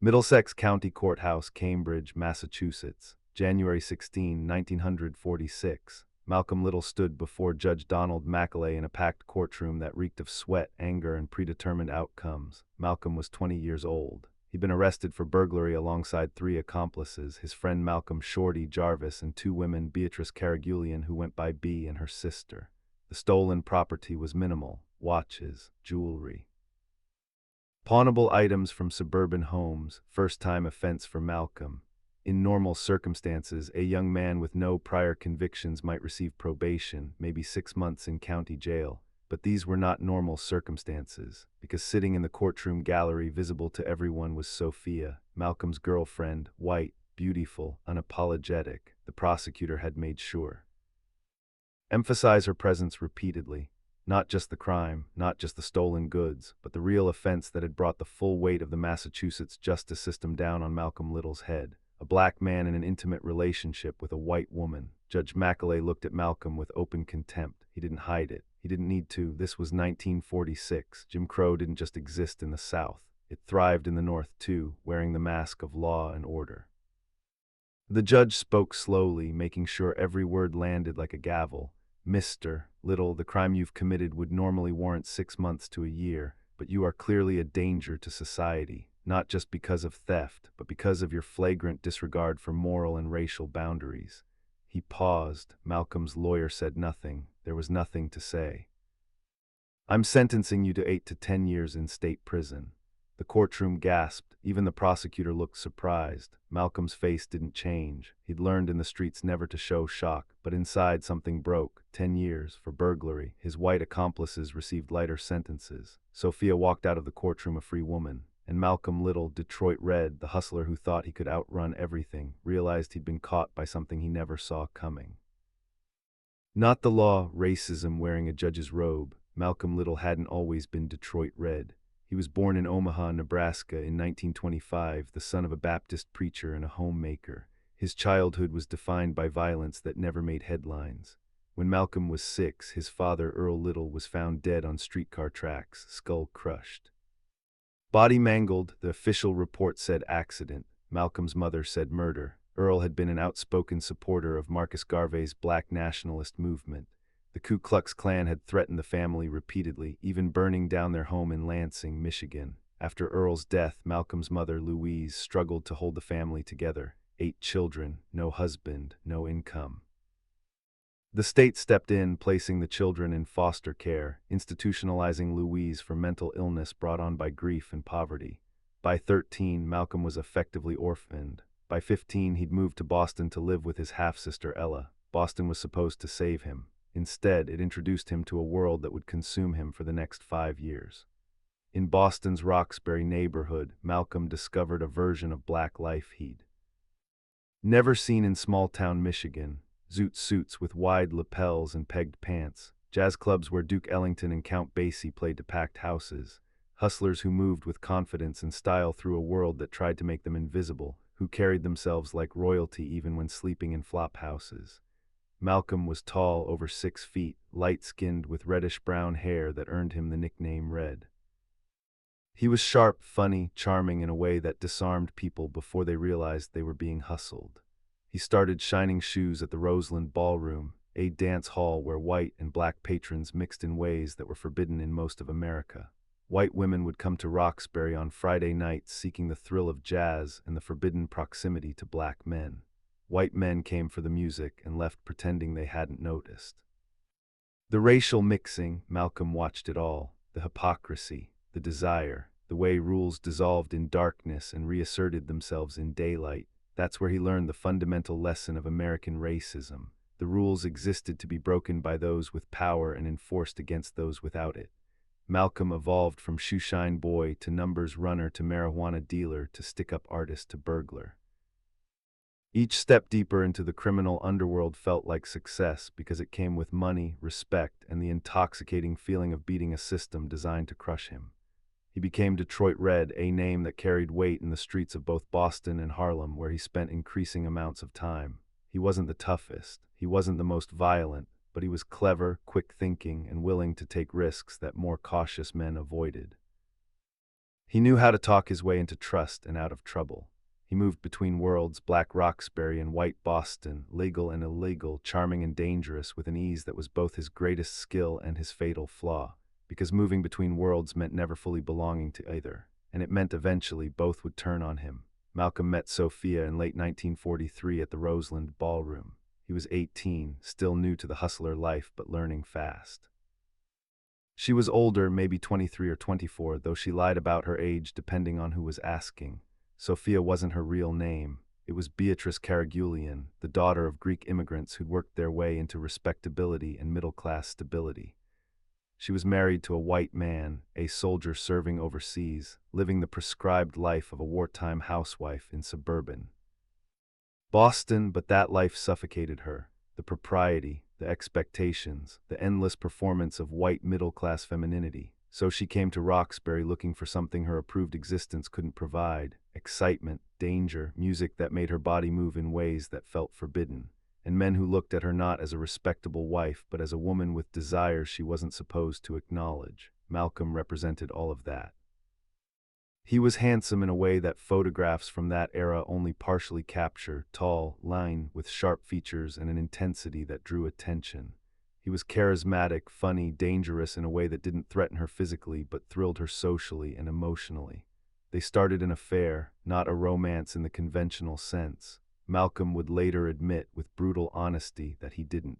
Middlesex County Courthouse, Cambridge, Massachusetts, January 16, 1946. Malcolm Little stood before Judge Donald Macaulay in a packed courtroom that reeked of sweat, anger, and predetermined outcomes. Malcolm was 20 years old. He'd been arrested for burglary alongside 3 accomplices, his friend Malcolm Shorty Jarvis and 2 women, Beatrice Caragulian, who went by B, and her sister. The stolen property was minimal: watches, jewelry, pawnable items from suburban homes. First-time offense for Malcolm. In normal circumstances, a young man with no prior convictions might receive probation, maybe 6 months in county jail. But these were not normal circumstances, because sitting in the courtroom gallery visible to everyone was Sophia, Malcolm's girlfriend, white, beautiful, unapologetic. The prosecutor had made sure. Emphasize her presence repeatedly. Not just the crime, not just the stolen goods, but the real offense that had brought the full weight of the Massachusetts justice system down on Malcolm Little's head. A black man in an intimate relationship with a white woman. Judge Macaulay looked at Malcolm with open contempt. He didn't hide it. He didn't need to. This was 1946. Jim Crow didn't just exist in the South. It thrived in the North too, wearing the mask of law and order. The judge spoke slowly, making sure every word landed like a gavel. Mr. Little, the crime you've committed would normally warrant 6 months to a year, but you are clearly a danger to society, not just because of theft, but because of your flagrant disregard for moral and racial boundaries. He paused. Malcolm's lawyer said nothing. There was nothing to say. I'm sentencing you to 8 to 10 years in state prison. The courtroom gasped. Even the prosecutor looked surprised. Malcolm's face didn't change. He'd learned in the streets never to show shock, but inside something broke. 10 years for burglary. His white accomplices received lighter sentences. Sophia walked out of the courtroom a free woman. And Malcolm Little, Detroit Red, the hustler who thought he could outrun everything, realized he'd been caught by something he never saw coming. Not the law, racism wearing a judge's robe. Malcolm Little hadn't always been Detroit Red. He was born in Omaha, Nebraska in 1925, the son of a Baptist preacher and a homemaker. His childhood was defined by violence that never made headlines. When Malcolm was 6, his father, Earl Little, was found dead on streetcar tracks, skull crushed. Body mangled. The official report said accident. Malcolm's mother said murder. Earl had been an outspoken supporter of Marcus Garvey's black nationalist movement. The Ku Klux Klan had threatened the family repeatedly, even burning down their home in Lansing, Michigan. After Earl's death, Malcolm's mother, Louise, struggled to hold the family together. 8 children, no husband, no income. The state stepped in, placing the children in foster care, institutionalizing Louise for mental illness brought on by grief and poverty. By 13, Malcolm was effectively orphaned. By 15, he'd moved to Boston to live with his half-sister Ella. Boston was supposed to save him. Instead, it introduced him to a world that would consume him for the next 5 years. In Boston's Roxbury neighborhood, Malcolm discovered a version of black life he'd never seen in small-town Michigan. Zoot suits with wide lapels and pegged pants, jazz clubs where Duke Ellington and Count Basie played to packed houses, hustlers who moved with confidence and style through a world that tried to make them invisible, who carried themselves like royalty even when sleeping in flop houses. Malcolm was tall, over 6 feet, light-skinned with reddish-brown hair that earned him the nickname Red. He was sharp, funny, charming in a way that disarmed people before they realized they were being hustled. He started shining shoes at the Roseland Ballroom, a dance hall where white and black patrons mixed in ways that were forbidden in most of America. White women would come to Roxbury on Friday nights seeking the thrill of jazz and the forbidden proximity to black men. White men came for the music and left pretending they hadn't noticed. The racial mixing, Malcolm watched it all. The hypocrisy, the desire, the way rules dissolved in darkness and reasserted themselves in daylight. That's where he learned the fundamental lesson of American racism. The rules existed to be broken by those with power and enforced against those without it. Malcolm evolved from shoeshine boy to numbers runner to marijuana dealer to stick-up artist to burglar. Each step deeper into the criminal underworld felt like success because it came with money, respect, and the intoxicating feeling of beating a system designed to crush him. He became Detroit Red, a name that carried weight in the streets of both Boston and Harlem, where he spent increasing amounts of time. He wasn't the toughest, he wasn't the most violent, but he was clever, quick-thinking, and willing to take risks that more cautious men avoided. He knew how to talk his way into trust and out of trouble. He moved between worlds, black Roxbury and white Boston, legal and illegal, charming and dangerous, with an ease that was both his greatest skill and his fatal flaw, because moving between worlds meant never fully belonging to either, and it meant eventually both would turn on him. Malcolm met Sophia in late 1943 at the Roseland Ballroom. He was 18, still new to the hustler life but learning fast. She was older, maybe 23 or 24, though she lied about her age depending on who was asking. Sophia wasn't her real name. It was Beatrice Karagulian, the daughter of Greek immigrants who'd worked their way into respectability and middle-class stability. She was married to a white man, a soldier serving overseas, living the prescribed life of a wartime housewife in suburban Boston, but that life suffocated her. The propriety, the expectations, the endless performance of white middle-class femininity. So she came to Roxbury looking for something her approved existence couldn't provide: excitement, danger, music that made her body move in ways that felt forbidden, and men who looked at her not as a respectable wife but as a woman with desires she wasn't supposed to acknowledge. Malcolm represented all of that. He was handsome in a way that photographs from that era only partially capture, tall, lean, with sharp features and an intensity that drew attention. He was charismatic, funny, dangerous in a way that didn't threaten her physically but thrilled her socially and emotionally. They started an affair, not a romance in the conventional sense. Malcolm would later admit with brutal honesty that he didn't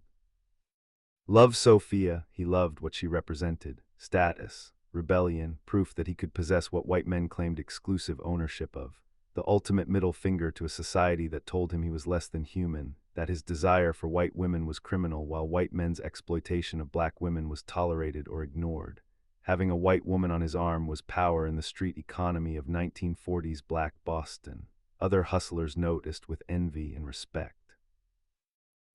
love Sophia. He loved what she represented: status, rebellion, proof that he could possess what white men claimed exclusive ownership of, the ultimate middle finger to a society that told him he was less than human, that his desire for white women was criminal while white men's exploitation of black women was tolerated or ignored. Having a white woman on his arm was power in the street economy of 1940s black Boston. Other hustlers noticed with envy and respect.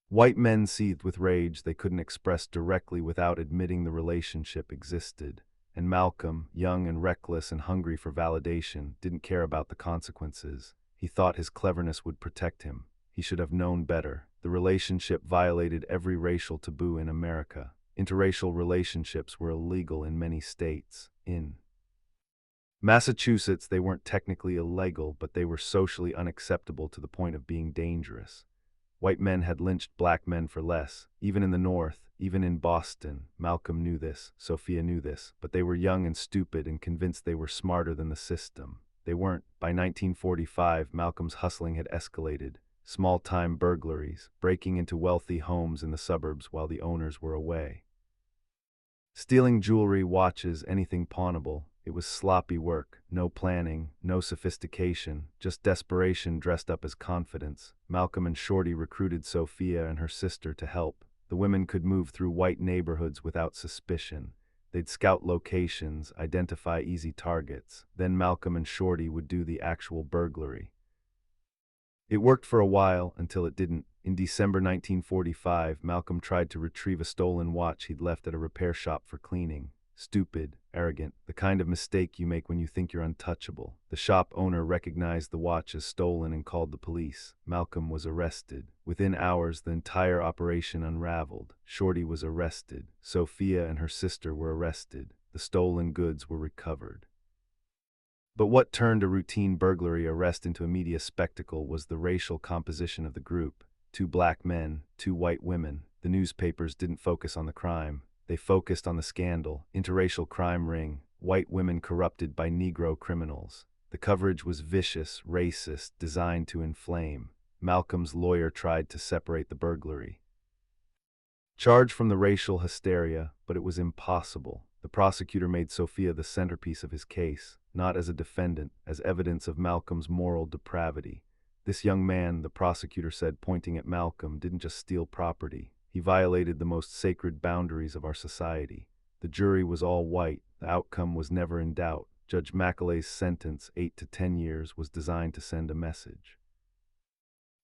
White men seethed with rage they couldn't express directly without admitting the relationship existed. And Malcolm, young and reckless and hungry for validation, didn't care about the consequences. He thought his cleverness would protect him. He should have known better. The relationship violated every racial taboo in America. Interracial relationships were illegal in many states. In Massachusetts, they weren't technically illegal, but they were socially unacceptable to the point of being dangerous. White men had lynched black men for less, even in the North, even in Boston. Malcolm knew this, Sophia knew this, but they were young and stupid and convinced they were smarter than the system. They weren't. By 1945, Malcolm's hustling had escalated. Small-time burglaries, breaking into wealthy homes in the suburbs while the owners were away. Stealing jewelry, watches, anything pawnable. It was sloppy work, no planning, no sophistication, just desperation dressed up as confidence. Malcolm and Shorty recruited Sophia and her sister to help. The women could move through white neighborhoods without suspicion. They'd scout locations, identify easy targets. Then Malcolm and Shorty would do the actual burglary. It worked for a while, until it didn't. In December 1945, Malcolm tried to retrieve a stolen watch he'd left at a repair shop for cleaning. Stupid, arrogant, the kind of mistake you make when you think you're untouchable. The shop owner recognized the watch as stolen and called the police. Malcolm was arrested. Within hours, the entire operation unraveled. Shorty was arrested. Sophia and her sister were arrested. The stolen goods were recovered. But what turned a routine burglary arrest into a media spectacle was the racial composition of the group. 2 black men, 2 white women. The newspapers didn't focus on the crime. They focused on the scandal: interracial crime ring, white women corrupted by Negro criminals. The coverage was vicious, racist, designed to inflame. Malcolm's lawyer tried to separate the burglary charge from the racial hysteria, but it was impossible. The prosecutor made Sophia the centerpiece of his case, not as a defendant, as evidence of Malcolm's moral depravity. This young man, the prosecutor said, pointing at Malcolm, didn't just steal property. He violated the most sacred boundaries of our society. The jury was all white. The outcome was never in doubt. Judge Macaulay sentence, 8 to 10 years, was designed to send a message.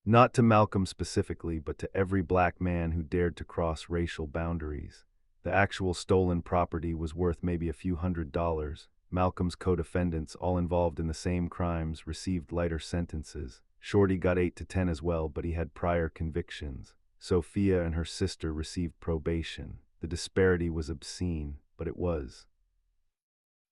Not to Malcolm specifically, but to every black man who dared to cross racial boundaries. The actual stolen property was worth maybe a few $100s. Malcolm's co-defendants, all involved in the same crimes, received lighter sentences. Shorty got 8 to 10 as well, but he had prior convictions. Sophia and her sister received probation. The disparity was obscene, but it was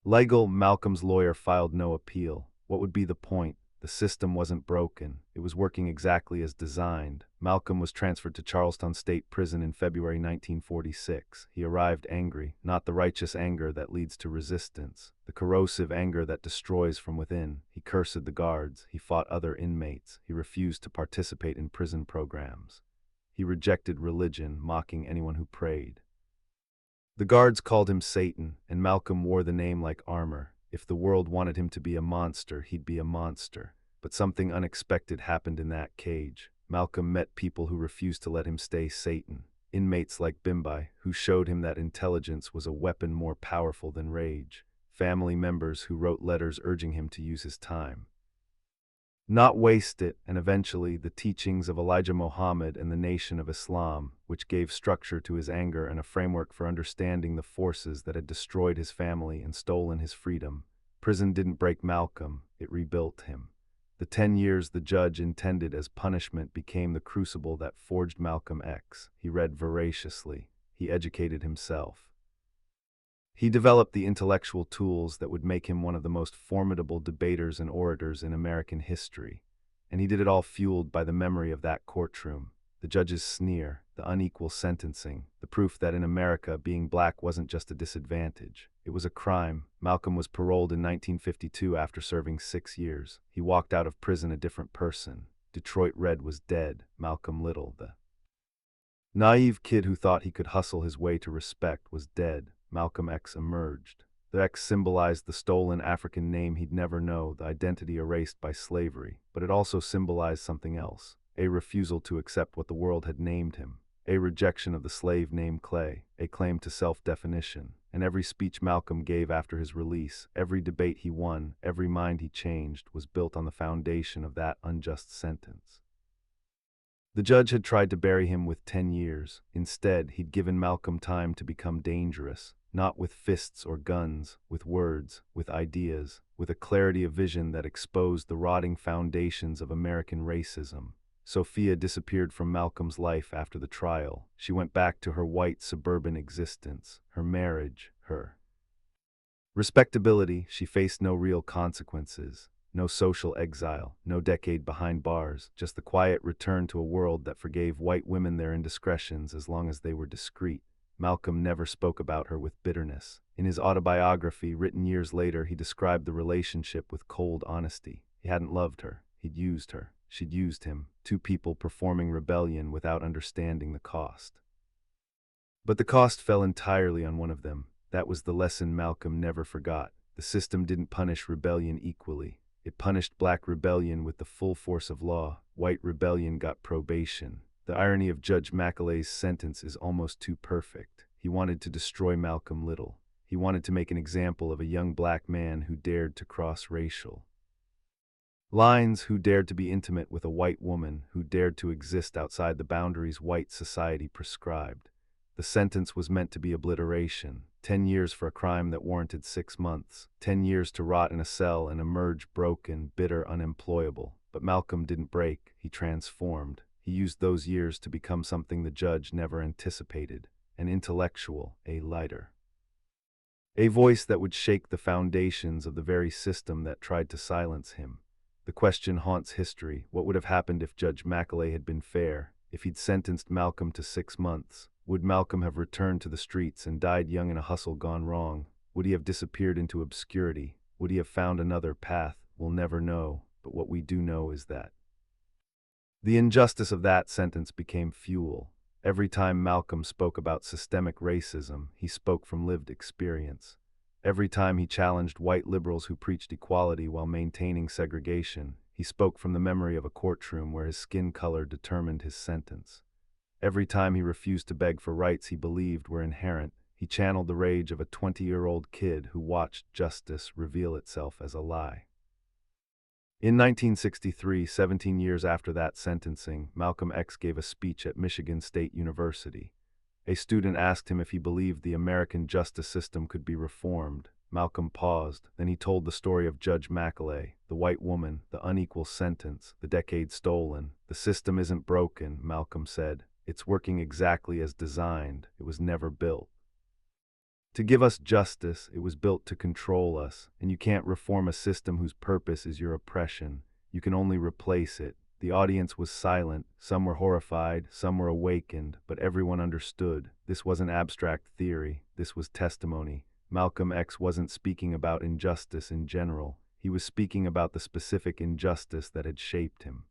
Legal, Malcolm's lawyer filed no appeal. What would be the point? The system wasn't broken. It was working exactly as designed. Malcolm was transferred to Charlestown State Prison in February 1946. He arrived angry, not the righteous anger that leads to resistance, the corrosive anger that destroys from within. He cursed the guards. He fought other inmates. He refused to participate in prison programs. He rejected religion, mocking anyone who prayed. The guards called him Satan, and Malcolm wore the name like armor. If the world wanted him to be a monster, he'd be a monster. But something unexpected happened in that cage. Malcolm met people who refused to let him stay Satan. Inmates like Bimbi, who showed him that intelligence was a weapon more powerful than rage. Family members who wrote letters urging him to use his time, not waste it, and eventually the teachings of Elijah Muhammad and the Nation of Islam, which gave structure to his anger and a framework for understanding the forces that had destroyed his family and stolen his freedom. Prison didn't break Malcolm, it rebuilt him. The 10 years the judge intended as punishment became the crucible that forged Malcolm X. He read voraciously. He educated himself. He developed the intellectual tools that would make him one of the most formidable debaters and orators in American history. And he did it all fueled by the memory of that courtroom, the judge's sneer, the unequal sentencing, the proof that in America being black wasn't just a disadvantage. It was a crime. Malcolm was paroled in 1952 after serving 6 years. He walked out of prison a different person. Detroit Red was dead. Malcolm Little, the naive kid who thought he could hustle his way to respect, was dead. Malcolm X emerged. The X symbolized the stolen African name he'd never know, the identity erased by slavery, but it also symbolized something else, a refusal to accept what the world had named him, a rejection of the slave name Clay, a claim to self-definition. And every speech Malcolm gave after his release, every debate he won, every mind he changed, was built on the foundation of that unjust sentence. The judge had tried to bury him with 10 years. Instead, he'd given Malcolm time to become dangerous, not with fists or guns, with words, with ideas, with a clarity of vision that exposed the rotting foundations of American racism. Sophia disappeared from Malcolm's life after the trial. She went back to her white suburban existence, her marriage, her respectability. She faced no real consequences. No social exile, no decade behind bars, just the quiet return to a world that forgave white women their indiscretions as long as they were discreet. Malcolm never spoke about her with bitterness. In his autobiography, written years later, he described the relationship with cold honesty. He hadn't loved her. He'd used her. She'd used him. Two people performing rebellion without understanding the cost. But the cost fell entirely on one of them. That was the lesson Malcolm never forgot. The system didn't punish rebellion equally. It punished black rebellion with the full force of law. White rebellion got probation. The irony of Judge Macaulay's sentence is almost too perfect. He wanted to destroy Malcolm Little. He wanted to make an example of a young black man who dared to cross racial lines, who dared to be intimate with a white woman, who dared to exist outside the boundaries white society prescribed. The sentence was meant to be obliteration. 10 years for a crime that warranted 6 months. 10 years to rot in a cell and emerge broken, bitter, unemployable. But Malcolm didn't break. He transformed. He used those years to become something the judge never anticipated. An intellectual, a lighter. A voice that would shake the foundations of the very system that tried to silence him. The question haunts history. What would have happened if Judge Macaulay had been fair? If he'd sentenced Malcolm to 6 months? Would Malcolm have returned to the streets and died young in a hustle gone wrong? Would he have disappeared into obscurity? Would he have found another path? We'll never know, but what we do know is that the injustice of that sentence became fuel. Every time Malcolm spoke about systemic racism, he spoke from lived experience. Every time he challenged white liberals who preached equality while maintaining segregation, he spoke from the memory of a courtroom where his skin color determined his sentence. Every time he refused to beg for rights he believed were inherent, he channeled the rage of a 20-year-old kid who watched justice reveal itself as a lie. In 1963, 17 years after that sentencing, Malcolm X gave a speech at Michigan State University. A student asked him if he believed the American justice system could be reformed. Malcolm paused, then he told the story of Judge Macaulay, the white woman, the unequal sentence, the decade stolen. The system isn't broken, Malcolm said. It's working exactly as designed. It was never built. To give us justice, it was built to control us, and you can't reform a system whose purpose is your oppression. You can only replace it. The audience was silent. Some were horrified, some were awakened, but everyone understood. This wasn't abstract theory. This was testimony. Malcolm X wasn't speaking about injustice in general. He was speaking about the specific injustice that had shaped him.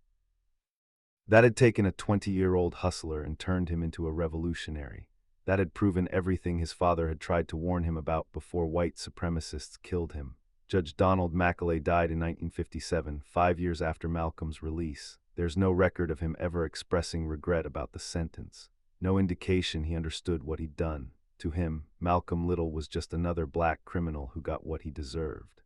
That had taken a 20-year-old hustler and turned him into a revolutionary. That had proven everything his father had tried to warn him about before white supremacists killed him. Judge Donald Macaulay died in 1957, 5 years after Malcolm's release. There's no record of him ever expressing regret about the sentence. No indication he understood what he'd done. To him, Malcolm Little was just another black criminal who got what he deserved.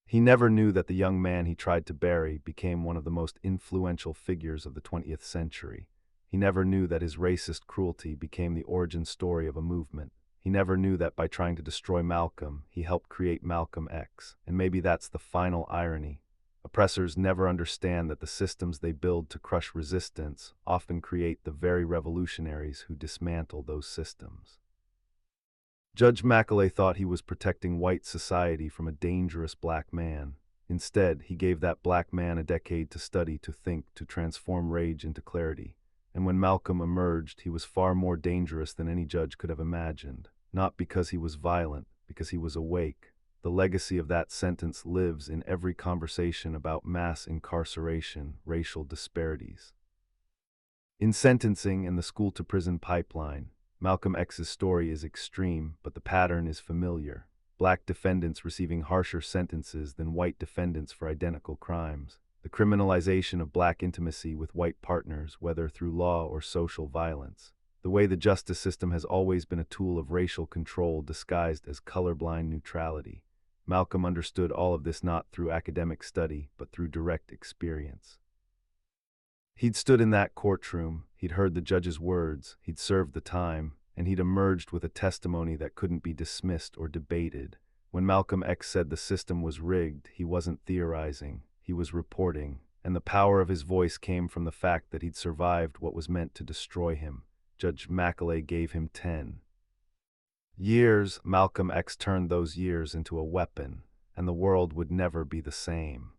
He never knew that the young man he tried to bury became one of the most influential figures of the 20th century. He never knew that his racist cruelty became the origin story of a movement. He never knew that by trying to destroy Malcolm, he helped create Malcolm X. And maybe that's the final irony. Oppressors never understand that the systems they build to crush resistance often create the very revolutionaries who dismantle those systems. Judge Macaulay thought he was protecting white society from a dangerous black man. Instead, he gave that black man a decade to study, to think, to transform rage into clarity. And when Malcolm emerged, he was far more dangerous than any judge could have imagined. Not because he was violent, because he was awake. The legacy of that sentence lives in every conversation about mass incarceration, racial disparities. In sentencing and the school-to-prison pipeline, Malcolm X's story is extreme, but the pattern is familiar. Black defendants receiving harsher sentences than white defendants for identical crimes. The criminalization of black intimacy with white partners, whether through law or social violence. The way the justice system has always been a tool of racial control disguised as colorblind neutrality. Malcolm understood all of this not through academic study, but through direct experience. He'd stood in that courtroom, he'd heard the judge's words, he'd served the time, and he'd emerged with a testimony that couldn't be dismissed or debated. When Malcolm X said the system was rigged, he wasn't theorizing, he was reporting, and the power of his voice came from the fact that he'd survived what was meant to destroy him. Judge Macaulay gave him 10 years. Malcolm X turned those years into a weapon, and the world would never be the same.